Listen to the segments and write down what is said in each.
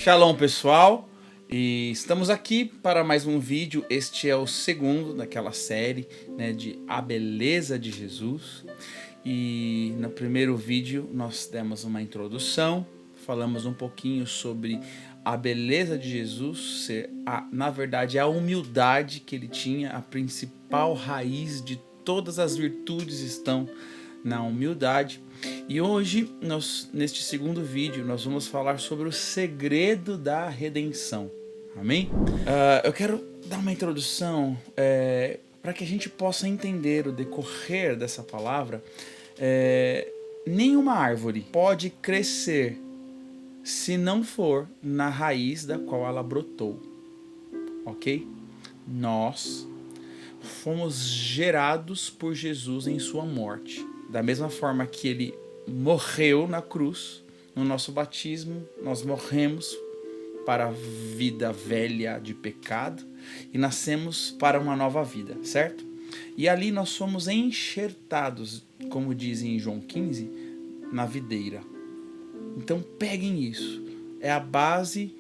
Shalom, pessoal, e estamos aqui para mais um vídeo. Este é o segundo daquela série, né, de A Beleza de Jesus. E no primeiro vídeo nós demos uma introdução, falamos um pouquinho sobre a beleza de Jesus, na verdade a humildade que ele tinha. A principal raiz de todas as virtudes estão na humildade. E hoje, neste segundo vídeo, nós vamos falar sobre o segredo da redenção. Amém? Eu quero dar uma introdução para que a gente possa entender o decorrer dessa palavra. Nenhuma árvore pode crescer se não for na raiz da qual ela brotou. Ok? Nós fomos gerados por Jesus em sua morte. Da mesma forma que ele morreu na cruz, no nosso batismo, nós morremos para a vida velha de pecado e nascemos para uma nova vida, certo? E ali nós somos enxertados, como diz em João 15, na videira. Então peguem isso, é a base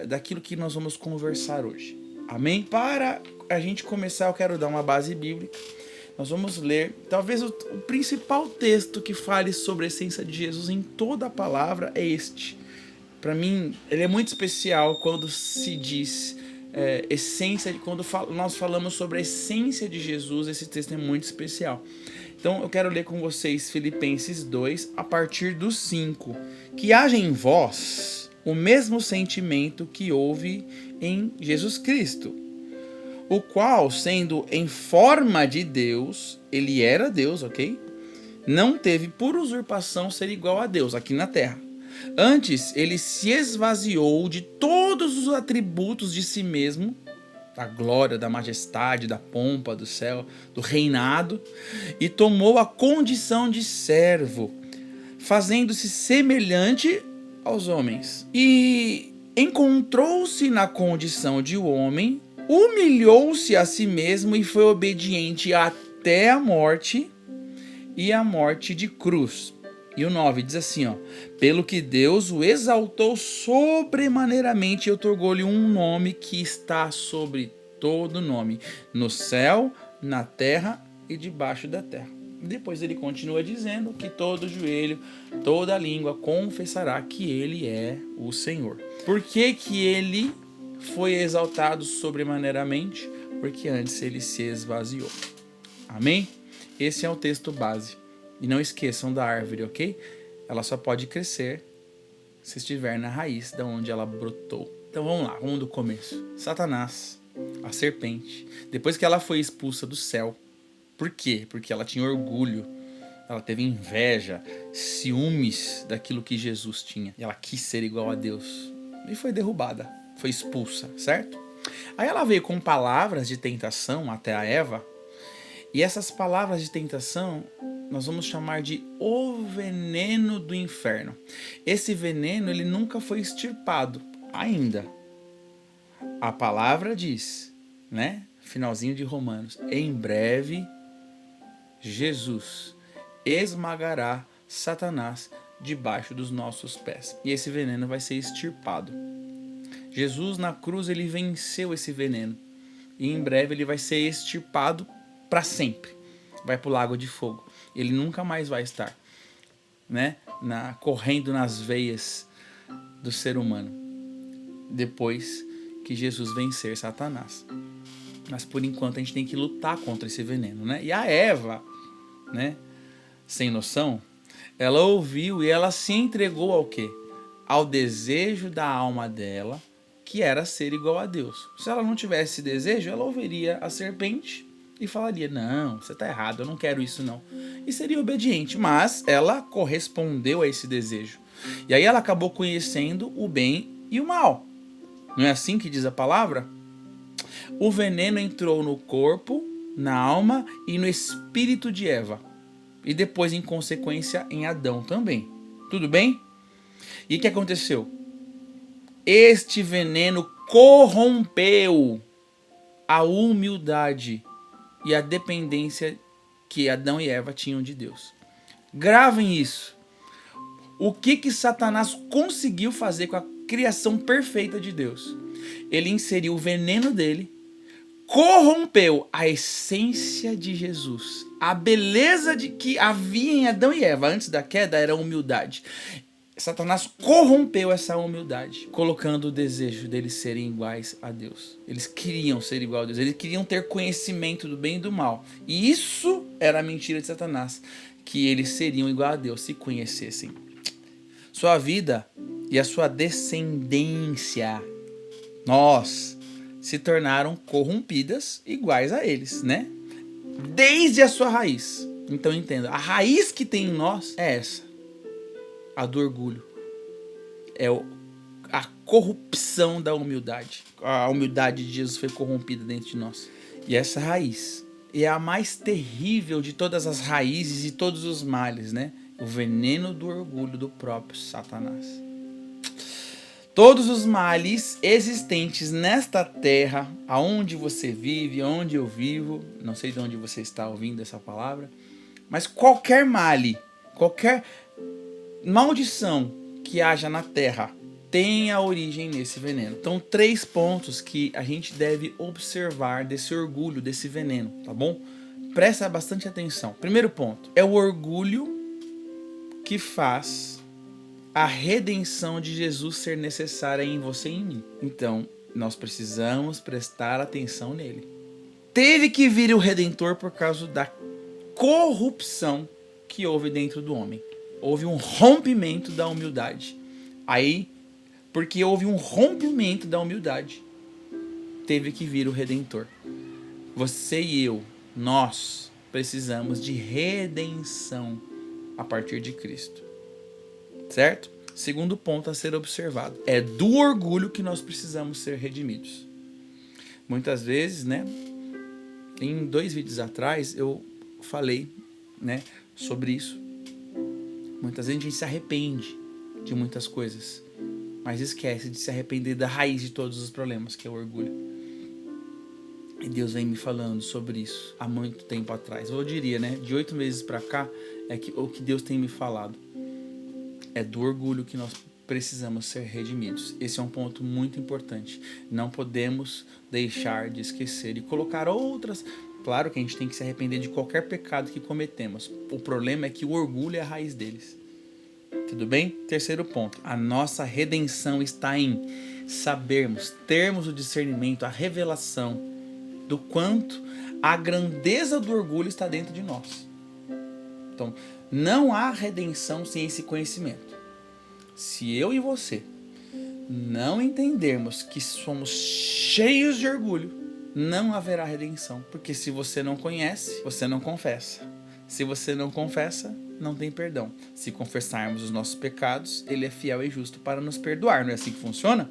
daquilo que nós vamos conversar hoje. Amém? Para a gente começar, eu quero dar uma base bíblica. Nós vamos ler, talvez o principal texto que fale sobre a essência de Jesus em toda a palavra é este. Para mim, ele é muito especial quando se diz essência, quando nós falamos sobre a essência de Jesus. Esse texto é muito especial. Então eu quero ler com vocês Filipenses 2, a partir do 5. Que haja em vós o mesmo sentimento que houve em Jesus Cristo, o qual, sendo em forma de Deus, ele era Deus, ok? Não teve por usurpação ser igual a Deus aqui na terra. Antes, ele se esvaziou de todos os atributos de si mesmo, da glória, da majestade, da pompa do céu, do reinado, e tomou a condição de servo, fazendo-se semelhante aos homens. E encontrou-se na condição de homem, humilhou-se a si mesmo e foi obediente até a morte, e a morte de cruz. E o 9 diz assim, ó: pelo que Deus o exaltou sobremaneiramente e otorgou-lhe um nome que está sobre todo nome, no céu, na terra e debaixo da terra. Depois ele continua dizendo que todo joelho, toda língua confessará que ele é o Senhor. Por que que ele foi exaltado sobremaneiramente? Porque antes ele se esvaziou. Amém? Esse é o texto base. E não esqueçam da árvore, ok? Ela só pode crescer se estiver na raiz de onde ela brotou. Então vamos lá, vamos do começo. Satanás, a serpente, depois que ela foi expulsa do céu. Por quê? Porque ela tinha orgulho, ela teve inveja, ciúmes daquilo que Jesus tinha. E ela quis ser igual a Deus. E foi derrubada, foi expulsa, certo? Aí ela veio com palavras de tentação até a Eva. E essas palavras de tentação nós vamos chamar de o veneno do inferno. Esse veneno ele nunca foi extirpado ainda. A palavra diz, né? Finalzinho de Romanos: em breve Jesus esmagará Satanás debaixo dos nossos pés. E esse veneno vai ser extirpado. Jesus na cruz ele venceu esse veneno. E em breve ele vai ser extirpado para sempre. Vai para o lago de fogo. Ele nunca mais vai estar, né, correndo nas veias do ser humano, depois que Jesus vencer Satanás. Mas por enquanto a gente tem que lutar contra esse veneno, né? E a Eva, né, sem noção, ela ouviu e ela se entregou ao quê? Ao desejo da alma dela, que era ser igual a Deus. Se ela não tivesse esse desejo, ela ouviria a serpente e falaria: não, você está errado, eu não quero isso não. E seria obediente, mas ela correspondeu a esse desejo. E aí ela acabou conhecendo o bem e o mal. Não é assim que diz a palavra? O veneno entrou no corpo, na alma e no espírito de Eva. E depois, em consequência, em Adão também. Tudo bem? E o que aconteceu? Este veneno corrompeu a humildade e a dependência que Adão e Eva tinham de Deus. Gravem isso. O que Satanás conseguiu fazer com criação perfeita de Deus, ele inseriu o veneno dele, corrompeu a essência de Jesus. A beleza de que havia em Adão e Eva antes da queda era a humildade. Satanás corrompeu essa humildade, colocando o desejo deles serem iguais a Deus. Eles queriam ser igual a Deus, eles queriam ter conhecimento do bem e do mal. E isso era a mentira de Satanás, que eles seriam igual a Deus se conhecessem. Sua vida e a sua descendência, nós, se tornaram corrompidas iguais a eles, né? Desde a sua raiz. Então entenda, a raiz que tem em nós é essa. A do orgulho. É a corrupção da humildade. A humildade de Jesus foi corrompida dentro de nós. E essa raiz é a mais terrível de todas as raízes e todos os males, né? O veneno do orgulho do próprio Satanás. Todos os males existentes nesta terra, aonde você vive, aonde eu vivo, não sei de onde você está ouvindo essa palavra, mas qualquer male, qualquer maldição que haja na terra tem a origem nesse veneno. Então, 3 pontos que a gente deve observar desse orgulho, desse veneno, tá bom? Presta bastante atenção. Primeiro ponto, é o orgulho que faz a redenção de Jesus ser necessária em você e em mim. Então, nós precisamos prestar atenção nele. Teve que vir o Redentor por causa da corrupção que houve dentro do homem. Houve um rompimento da humildade. Aí, porque houve um rompimento da humildade, teve que vir o Redentor. Você e eu, nós precisamos de redenção a partir de Cristo. Certo? Segundo ponto a ser observado. É do orgulho que nós precisamos ser redimidos. Muitas vezes, né? Em 2 vídeos atrás eu falei, né, sobre isso. Muitas vezes a gente se arrepende de muitas coisas, mas esquece de se arrepender da raiz de todos os problemas, que é o orgulho. E Deus vem me falando sobre isso há muito tempo atrás. Eu diria, né, de 8 meses para cá, é que o que Deus tem me falado. É do orgulho que nós precisamos ser redimidos. Esse é um ponto muito importante. Não podemos deixar de esquecer e colocar outras... Claro que a gente tem que se arrepender de qualquer pecado que cometemos. O problema é que o orgulho é a raiz deles. Tudo bem? Terceiro ponto. A nossa redenção está em sabermos, termos o discernimento, a revelação do quanto a grandeza do orgulho está dentro de nós. Então, não há redenção sem esse conhecimento. Se eu e você não entendermos que somos cheios de orgulho, não haverá redenção. Porque se você não conhece, você não confessa. Se você não confessa, não tem perdão. Se confessarmos os nossos pecados, ele é fiel e justo para nos perdoar. Não é assim que funciona?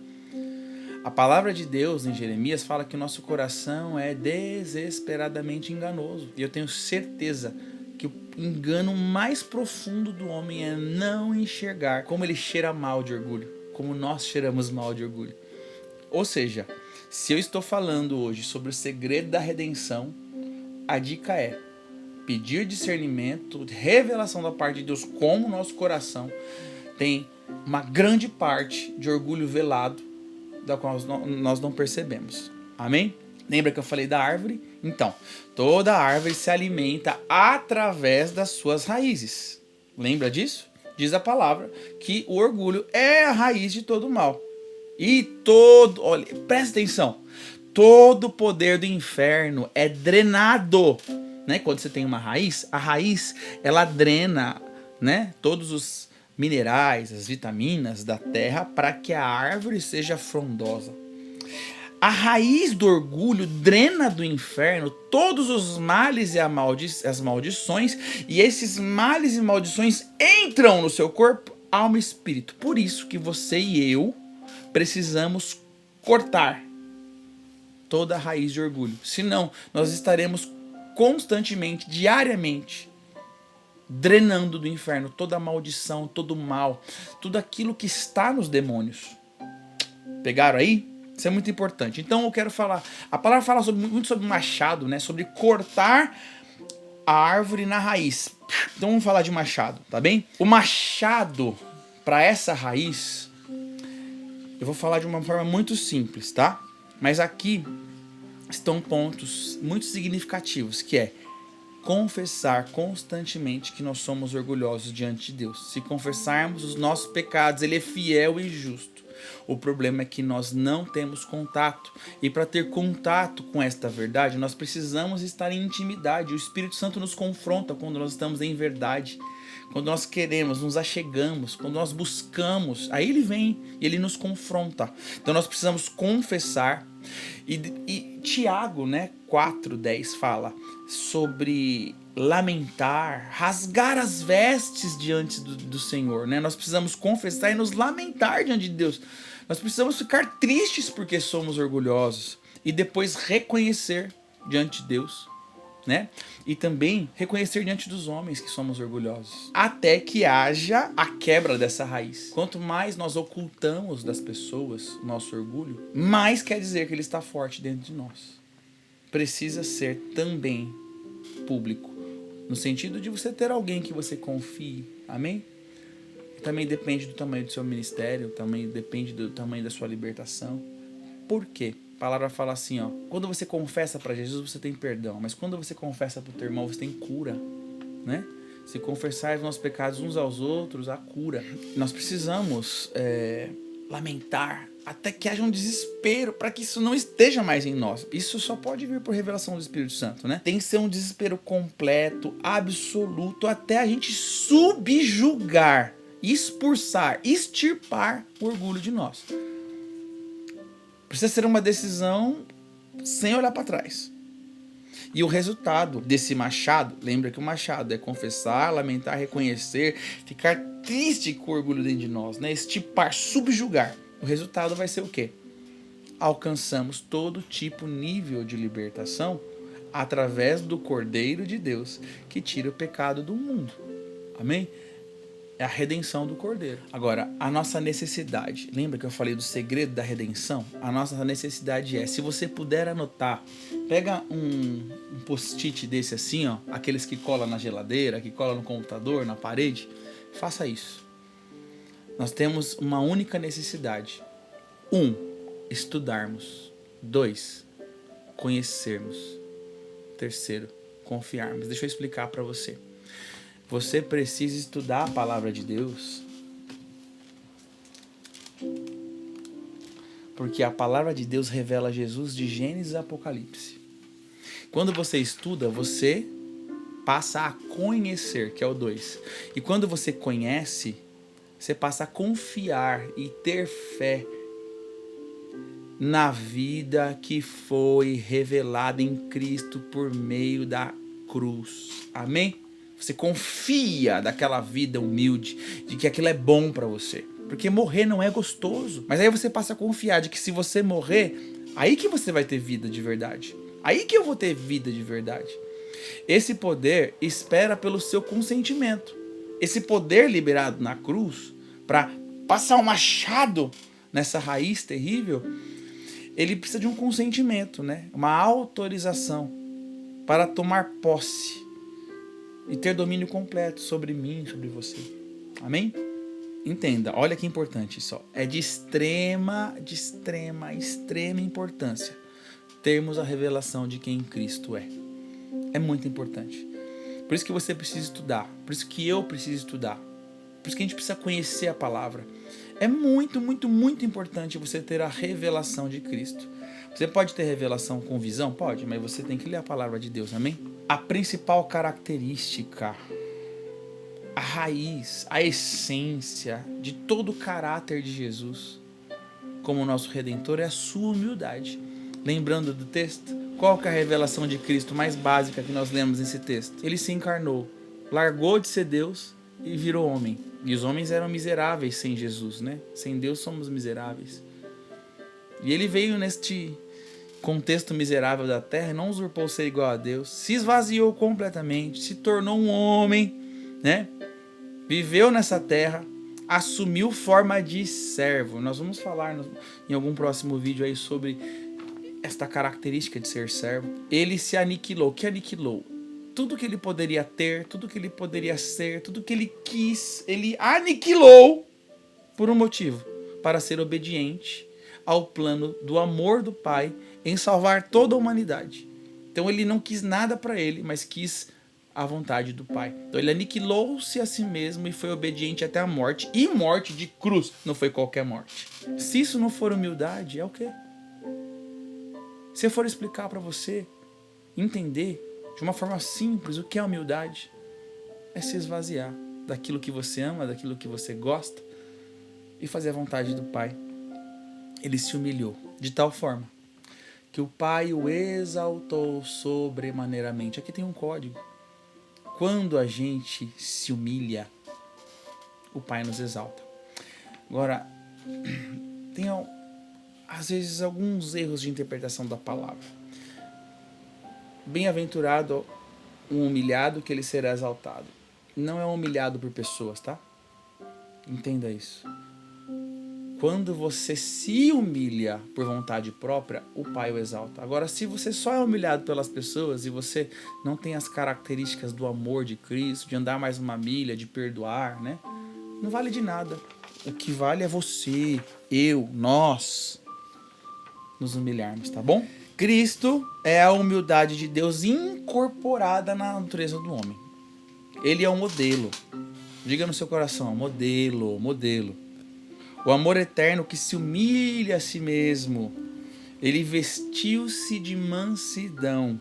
A palavra de Deus em Jeremias fala que o nosso coração é desesperadamente enganoso. E eu tenho certeza que o engano mais profundo do homem é não enxergar como ele cheira mal de orgulho, como nós cheiramos mal de orgulho. Ou seja, se eu estou falando hoje sobre o segredo da redenção, a dica é pedir discernimento, revelação da parte de Deus, como o nosso coração tem uma grande parte de orgulho velado, da qual nós não percebemos. Amém? Lembra que eu falei da árvore? Então, toda árvore se alimenta através das suas raízes. Lembra disso? Diz a palavra que o orgulho é a raiz de todo mal. E olha, presta atenção, todo o poder do inferno é drenado, né? Quando você tem uma raiz, a raiz, ela drena, né, todos os minerais, as vitaminas da terra para que a árvore seja frondosa. A raiz do orgulho drena do inferno todos os males e as maldições, e esses males e maldições entram no seu corpo, alma e espírito. Por isso que você e eu precisamos cortar toda a raiz de orgulho. Senão, nós estaremos constantemente, diariamente, drenando do inferno toda a maldição, todo o mal, tudo aquilo que está nos demônios. Pegaram aí? Isso é muito importante. Então eu quero falar, a palavra fala muito sobre machado, né? Sobre cortar a árvore na raiz. Então vamos falar de machado, tá bem? O machado, para essa raiz, Eu vou falar de uma forma muito simples, tá? Mas aqui estão pontos muito significativos, que é confessar constantemente que nós somos orgulhosos diante de Deus. Se confessarmos os nossos pecados, Ele é fiel e justo. O problema é que nós não temos contato. E para ter contato com esta verdade, nós precisamos estar em intimidade. O Espírito Santo nos confronta quando nós estamos em verdade. Quando nós queremos, nos achegamos, quando nós buscamos, aí Ele vem e Ele nos confronta. Então nós precisamos confessar. E Tiago, 4:10 fala sobre lamentar, rasgar as vestes diante do Senhor, Nós precisamos confessar e nos lamentar diante de Deus. Nós precisamos ficar tristes porque somos orgulhosos e depois reconhecer diante de Deus, E também reconhecer diante dos homens que somos orgulhosos, até que haja a quebra dessa raiz. Quanto mais nós ocultamos das pessoas nosso orgulho, mais quer dizer que ele está forte dentro de nós. Precisa ser também público, no sentido de você ter alguém que você confie, amém? Também depende do tamanho do seu ministério, também depende do tamanho da sua libertação. Por quê? A palavra fala assim, quando você confessa para Jesus, você tem perdão, mas quando você confessa para o teu irmão, você tem cura, Se confessar os nossos pecados uns aos outros, há cura. Nós precisamos lamentar até que haja um desespero para que isso não esteja mais em nós. Isso só pode vir por revelação do Espírito Santo, Tem que ser um desespero completo, absoluto, até a gente subjugar, expulsar, extirpar o orgulho de nós. Precisa ser uma decisão sem olhar para trás. E o resultado desse machado, lembra que o machado é confessar, lamentar, reconhecer, ficar triste com o orgulho dentro de nós, Extirpar, subjugar. O resultado vai ser o quê? Alcançamos todo tipo, nível de libertação através do Cordeiro de Deus que tira o pecado do mundo. Amém? É a redenção do Cordeiro. Agora, a nossa necessidade, lembra que eu falei do segredo da redenção? A nossa necessidade é, se você puder anotar, pega um post-it desse assim, aqueles que cola na geladeira, que cola no computador, na parede, faça isso. Nós temos uma única necessidade. 1, estudarmos. 2, conhecermos. 3, confiarmos. Deixa eu explicar para você. Você precisa estudar a palavra de Deus, porque a palavra de Deus revela Jesus de Gênesis a Apocalipse. Quando você estuda, você passa a conhecer, que é o 2. E quando você conhece, você passa a confiar e ter fé na vida que foi revelada em Cristo por meio da cruz. Amém? Você confia daquela vida humilde, de que aquilo é bom para você. Porque morrer não é gostoso. Mas aí você passa a confiar de que se você morrer, aí que você vai ter vida de verdade. Aí que eu vou ter vida de verdade. Esse poder espera pelo seu consentimento. Esse poder liberado na cruz, para passar um machado nessa raiz terrível, ele precisa de um consentimento, Uma autorização para tomar posse e ter domínio completo sobre mim, sobre você. Amém? Entenda, olha que importante isso. É de extrema importância termos a revelação de quem Cristo é. É muito importante. Por isso que você precisa estudar. Por isso que eu preciso estudar. Por isso que a gente precisa conhecer a palavra. É muito importante você ter a revelação de Cristo. Você pode ter revelação com visão? Pode, mas você tem que ler a palavra de Deus, amém? A principal característica, a raiz, a essência de todo o caráter de Jesus como nosso Redentor é a sua humildade. Lembrando do texto, qual que é a revelação de Cristo mais básica que nós lemos nesse texto? Ele se encarnou, largou de ser Deus e virou homem. E os homens eram miseráveis sem Jesus, Sem Deus somos miseráveis. E ele veio neste contexto miserável da terra, não usurpou ser igual a Deus, se esvaziou completamente, se tornou um homem, Viveu nessa terra, assumiu forma de servo. Nós vamos falar em algum próximo vídeo aí sobre esta característica de ser servo. Ele se aniquilou. O que aniquilou? Tudo que ele poderia ter, tudo que ele poderia ser, tudo que ele quis, ele aniquilou por um motivo. para ser obediente ao plano do amor do Pai em salvar toda a humanidade. Então ele não quis nada para ele, mas quis a vontade do Pai. Então ele aniquilou-se a si mesmo e foi obediente até a morte. E morte de cruz, não foi qualquer morte. Se isso não for humildade, é o quê? Se eu for explicar para você, entender de uma forma simples o que é humildade, é se esvaziar daquilo que você ama, daquilo que você gosta e fazer a vontade do Pai. Ele se humilhou de tal forma que o Pai o exaltou sobremaneiramente. Aqui tem um código. Quando a gente se humilha, o Pai nos exalta. Agora, tem às vezes alguns erros de interpretação da palavra. Bem-aventurado um humilhado, que ele será exaltado. Não é humilhado por pessoas, tá? Entenda isso. Quando você se humilha por vontade própria, o Pai o exalta. Agora, se você só é humilhado pelas pessoas e você não tem as características do amor de Cristo, de andar mais uma milha, de perdoar, né? Não vale de nada. O que vale é você, eu, nós nos humilharmos, tá bom? Cristo é a humildade de Deus incorporada na natureza do homem. Ele é um modelo. Diga no seu coração, modelo, modelo. O amor eterno que se humilha a si mesmo. Ele vestiu-se de mansidão,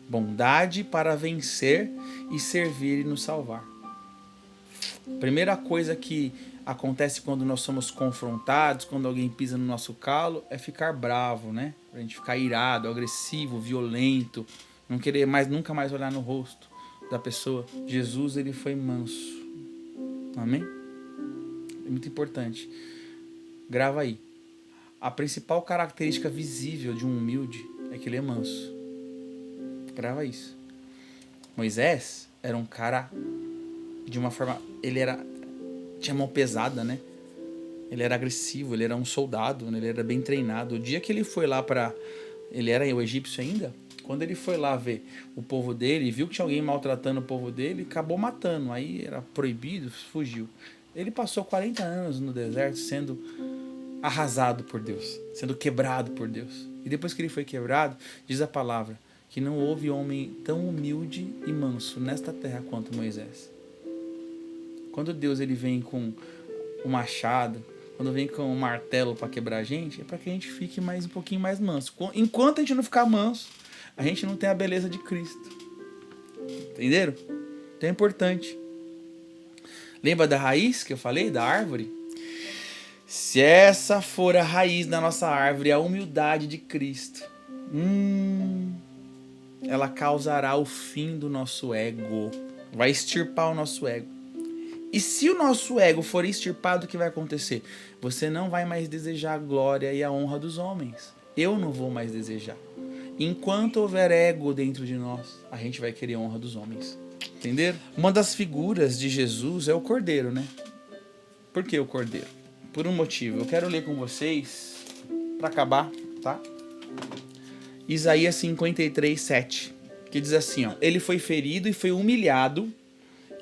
bondade para vencer e servir e nos salvar. Primeira coisa que acontece quando nós somos confrontados, quando alguém pisa no nosso calo, é ficar bravo, né? A gente ficar irado, agressivo, violento, não querer mais, nunca mais olhar no rosto da pessoa. Jesus, ele foi manso. Amém? É muito importante. Grava aí. A principal característica visível de um humilde é que ele é manso. Grava isso. Moisés era um cara de uma forma... tinha mão pesada, né? Ele era agressivo, ele era um soldado, né? Ele era bem treinado. O dia que ele foi lá para... Ele era o egípcio ainda. Quando ele foi lá ver o povo dele e viu que tinha alguém maltratando o povo dele, acabou matando. Aí era proibido, fugiu. Ele passou 40 anos no deserto sendo arrasado por Deus, sendo quebrado por Deus. E depois que ele foi quebrado, diz a palavra que não houve homem tão humilde e manso nesta terra quanto Moisés. Quando Deus ele vem com o machado, quando vem com o martelo para quebrar a gente, é para que a gente fique um pouquinho mais manso. Enquanto a gente não ficar manso, a gente não tem a beleza de Cristo. Entenderam? Então é importante. Lembra da raiz que eu falei, da árvore? Se essa for a raiz da nossa árvore, a humildade de Cristo, ela causará o fim do nosso ego. Vai extirpar o nosso ego. E se o nosso ego for extirpado, o que vai acontecer? Você não vai mais desejar a glória e a honra dos homens. Eu não vou mais desejar. Enquanto houver ego dentro de nós, a gente vai querer a honra dos homens. Entenderam? Uma das figuras de Jesus é o Cordeiro, né? Por que o Cordeiro? Por um motivo. Eu quero ler com vocês, para acabar, tá? Isaías 53, 7, que diz assim, ó: Ele foi ferido e foi humilhado,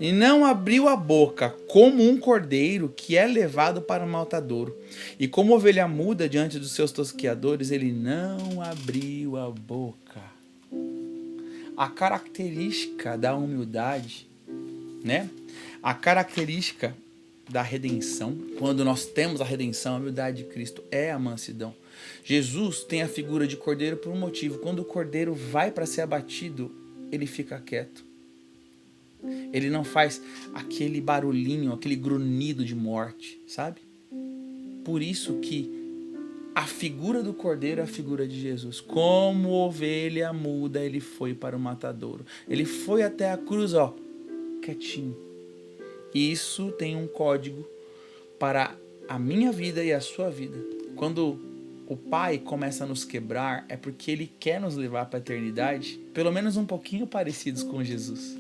e não abriu a boca, como um cordeiro que é levado para o matadouro. E como ovelha muda diante dos seus tosqueadores, ele não abriu a boca. A característica da humildade, né? A característica da redenção, quando nós temos a redenção, a humildade de Cristo é a mansidão. Jesus tem a figura de cordeiro por um motivo. Quando o cordeiro vai para ser abatido, ele fica quieto. Ele não faz aquele barulhinho, aquele grunhido de morte, sabe? Por isso que a figura do cordeiro é a figura de Jesus. Como ovelha muda, ele foi para o matadouro. Ele foi até a cruz, ó, quietinho. E isso tem um código para a minha vida e a sua vida. Quando o Pai começa a nos quebrar, é porque Ele quer nos levar para a eternidade, pelo menos um pouquinho parecidos com Jesus.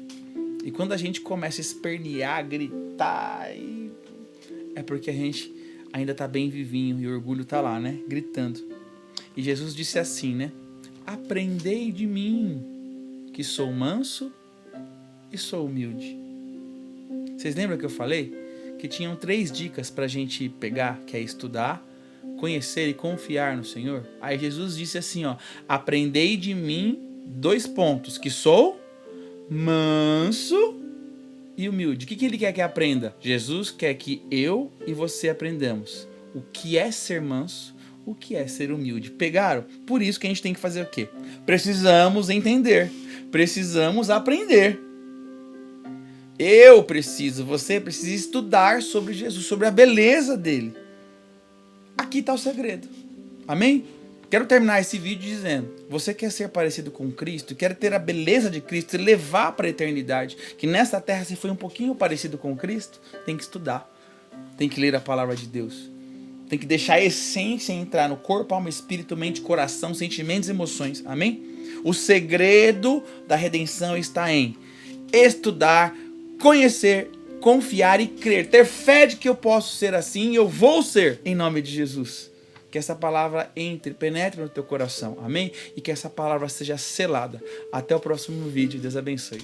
E quando a gente começa a espernear, gritar, é porque a gente ainda está bem vivinho e o orgulho está lá, né? Gritando. E Jesus disse assim, né? Aprendei de mim, que sou manso e sou humilde. Vocês lembram que eu falei? que tinham 3 dicas para a gente pegar, que é estudar, conhecer e confiar no Senhor. Aí Jesus disse assim, ó, aprendei de mim 2 pontos, que sou manso e humilde. O que ele quer que aprenda? Jesus quer que eu e você aprendamos o que é ser manso, o que é ser humilde. Pegaram? Por isso que a gente tem que fazer o quê? Precisamos entender, precisamos aprender. Eu preciso, você precisa estudar sobre Jesus, sobre a beleza dele. Aqui está o segredo. Amém? Quero terminar esse vídeo dizendo, você quer ser parecido com Cristo, quer ter a beleza de Cristo e levar para a eternidade, que nessa terra você foi um pouquinho parecido com Cristo, tem que estudar, tem que ler a palavra de Deus, tem que deixar a essência entrar no corpo, alma, espírito, mente, coração, sentimentos e emoções. Amém? O segredo da redenção está em estudar, conhecer, confiar e crer, ter fé de que eu posso ser assim e eu vou ser, em nome de Jesus. Que essa palavra entre, penetre no teu coração, amém? E que essa palavra seja selada. Até o próximo vídeo, Deus abençoe.